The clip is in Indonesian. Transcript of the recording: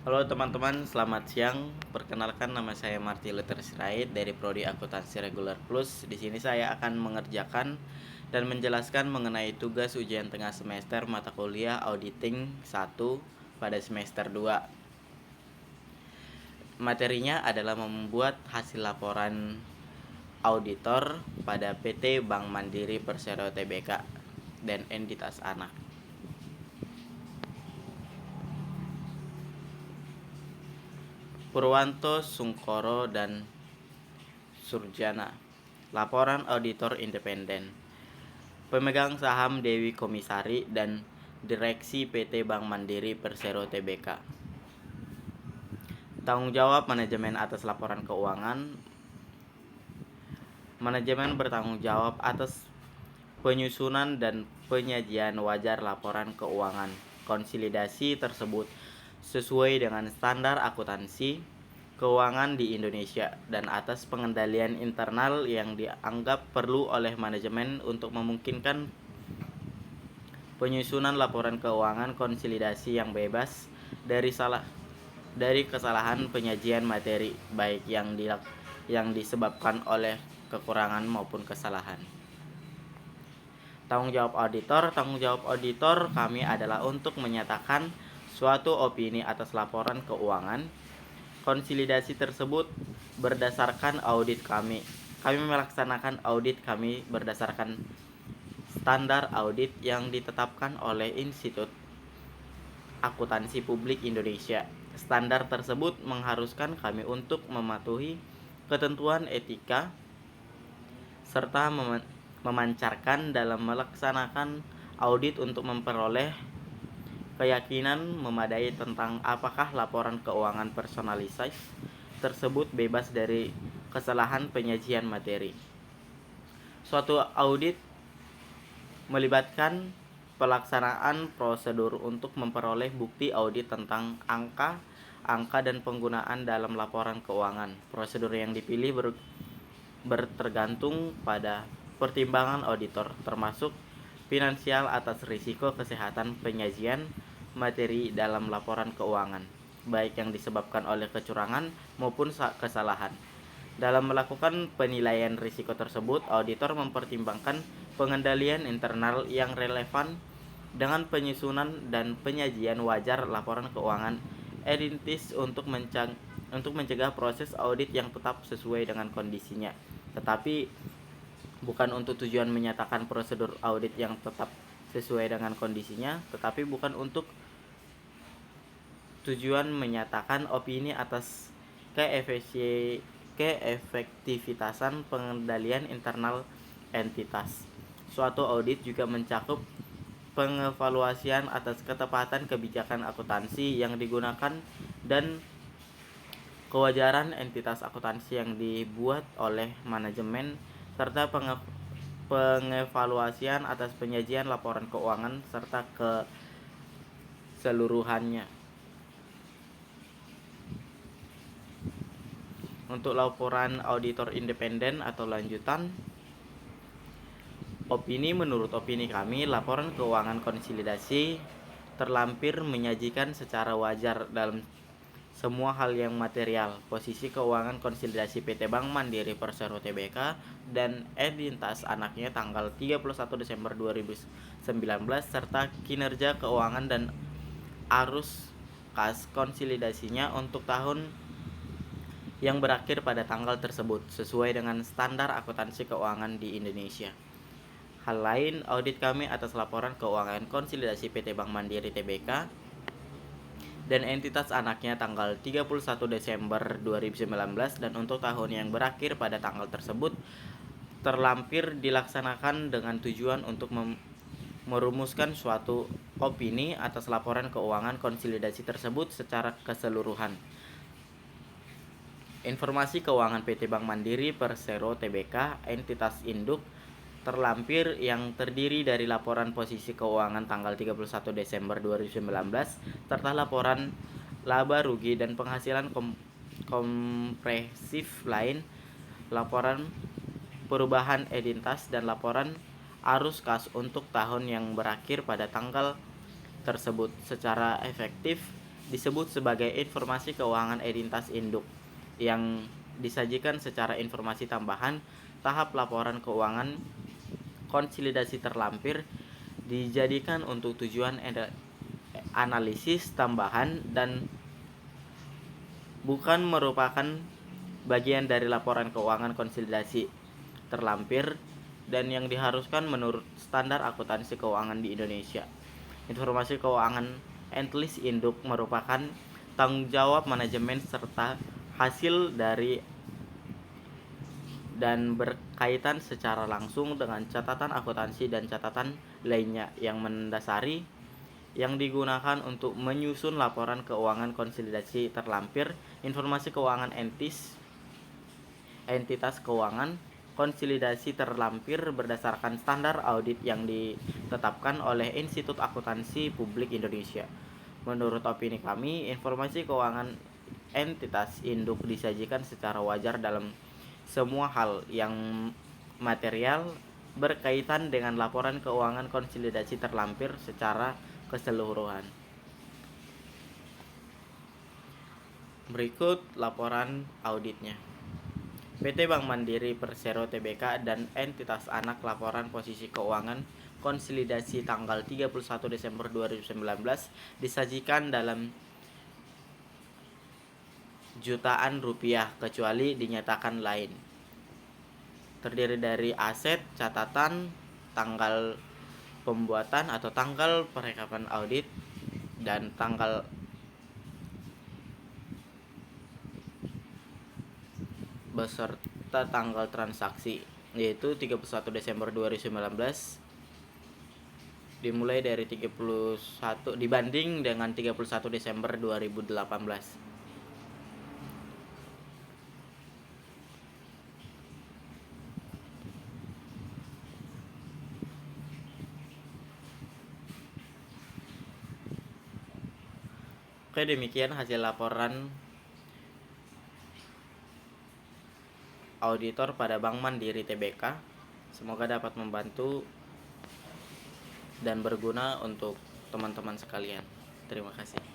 Halo teman-teman, selamat siang. Perkenalkan nama saya Marty Luther Sirait dari Prodi Akuntansi Reguler Plus. Di sini saya akan mengerjakan dan menjelaskan mengenai tugas ujian tengah semester mata kuliah Auditing 1 pada semester 2. Materinya adalah membuat hasil laporan auditor pada PT Bank Mandiri Persero Tbk dan entitas anak. Purwanto Sungkoro dan Surjana. Laporan auditor independen. Pemegang saham Dewi Komisari dan Direksi PT Bank Mandiri Persero Tbk. Tanggung jawab manajemen atas laporan keuangan. Manajemen bertanggung jawab atas penyusunan dan penyajian wajar laporan keuangan konsolidasi tersebut sesuai dengan standar akuntansi keuangan di Indonesia dan atas pengendalian internal yang dianggap perlu oleh manajemen untuk memungkinkan penyusunan laporan keuangan konsolidasi yang bebas dari kesalahan penyajian materi baik yang disebabkan oleh kekurangan maupun kesalahan. Tanggung jawab auditor kami adalah untuk menyatakan suatu opini atas laporan keuangan konsolidasi tersebut berdasarkan audit kami. Kami melaksanakan audit kami berdasarkan standar audit yang ditetapkan oleh Institut Akuntansi Publik Indonesia. Standar tersebut mengharuskan kami untuk mematuhi ketentuan etika serta memancarkan dalam melaksanakan audit untuk memperoleh keyakinan memadai tentang apakah laporan keuangan personalisasi tersebut bebas dari kesalahan penyajian materi. Suatu audit melibatkan pelaksanaan prosedur untuk memperoleh bukti audit tentang angka dan penggunaan dalam laporan keuangan. Prosedur yang dipilih bertergantung pada pertimbangan auditor, termasuk finansial atas risiko kesehatan penyajian materi dalam laporan keuangan, baik yang disebabkan oleh kecurangan maupun kesalahan. Dalam melakukan penilaian risiko tersebut, auditor mempertimbangkan pengendalian internal yang relevan dengan penyusunan dan penyajian wajar laporan keuangan entitas untuk mencegah proses audit yang tetap sesuai dengan kondisinya, tetapi bukan untuk tujuan menyatakan prosedur audit yang tetap sesuai dengan kondisinya, tetapi bukan untuk tujuan menyatakan opini atas keefektivitasan pengendalian internal entitas. Suatu audit juga mencakup pengevaluasian atas ketepatan kebijakan akuntansi yang digunakan dan kewajaran entitas akuntansi yang dibuat oleh manajemen serta pengevaluasian atas penyajian laporan keuangan serta keseluruhannya. Untuk laporan auditor independen atau lanjutan, menurut opini kami, laporan keuangan konsolidasi terlampir menyajikan secara wajar dalam semua hal yang material, posisi keuangan konsolidasi PT Bank Mandiri Persero Tbk dan entitas anaknya tanggal 31 Desember 2019 serta kinerja keuangan dan arus kas konsolidasinya untuk tahun yang berakhir pada tanggal tersebut sesuai dengan standar akuntansi keuangan di Indonesia. Hal lain, audit kami atas laporan keuangan konsolidasi PT Bank Mandiri Tbk dan entitas anaknya tanggal 31 Desember 2019 dan untuk tahun yang berakhir pada tanggal tersebut terlampir dilaksanakan dengan tujuan untuk merumuskan suatu opini atas laporan keuangan konsolidasi tersebut secara keseluruhan. Informasi keuangan PT Bank Mandiri Persero Tbk entitas induk terlampir yang terdiri dari laporan posisi keuangan tanggal 31 Desember 2019 serta laporan laba rugi dan penghasilan komprehensif lain, laporan perubahan entitas dan laporan arus kas untuk tahun yang berakhir pada tanggal tersebut secara efektif disebut sebagai informasi keuangan entitas induk yang disajikan secara informasi tambahan. Tahap laporan keuangan konsolidasi terlampir dijadikan untuk tujuan analisis tambahan dan bukan merupakan bagian dari laporan keuangan konsolidasi terlampir dan yang diharuskan menurut standar akuntansi keuangan di Indonesia. Informasi keuangan entitas induk merupakan tanggung jawab manajemen serta hasil dari dan berkaitan secara langsung dengan catatan akuntansi dan catatan lainnya yang mendasari yang digunakan untuk menyusun laporan keuangan konsolidasi terlampir. Informasi keuangan entitas keuangan konsolidasi terlampir berdasarkan standar audit yang ditetapkan oleh Institut Akuntansi Publik Indonesia. Menurut opini kami, informasi keuangan entitas induk disajikan secara wajar dalam semua hal yang material berkaitan dengan laporan keuangan konsolidasi terlampir secara keseluruhan. Berikut laporan auditnya. PT Bank Mandiri Persero Tbk dan entitas anak laporan posisi keuangan konsolidasi tanggal 31 Desember 2019 disajikan dalam jutaan rupiah kecuali dinyatakan lain. Terdiri dari aset, catatan, tanggal pembuatan atau tanggal perekaman audit dan tanggal beserta tanggal transaksi, yaitu 31 Desember 2019 dimulai dari 31 dibanding dengan 31 Desember 2018. Oke, demikian hasil laporan auditor pada Bank Mandiri Tbk. Semoga dapat membantu dan berguna untuk teman-teman sekalian. Terima kasih.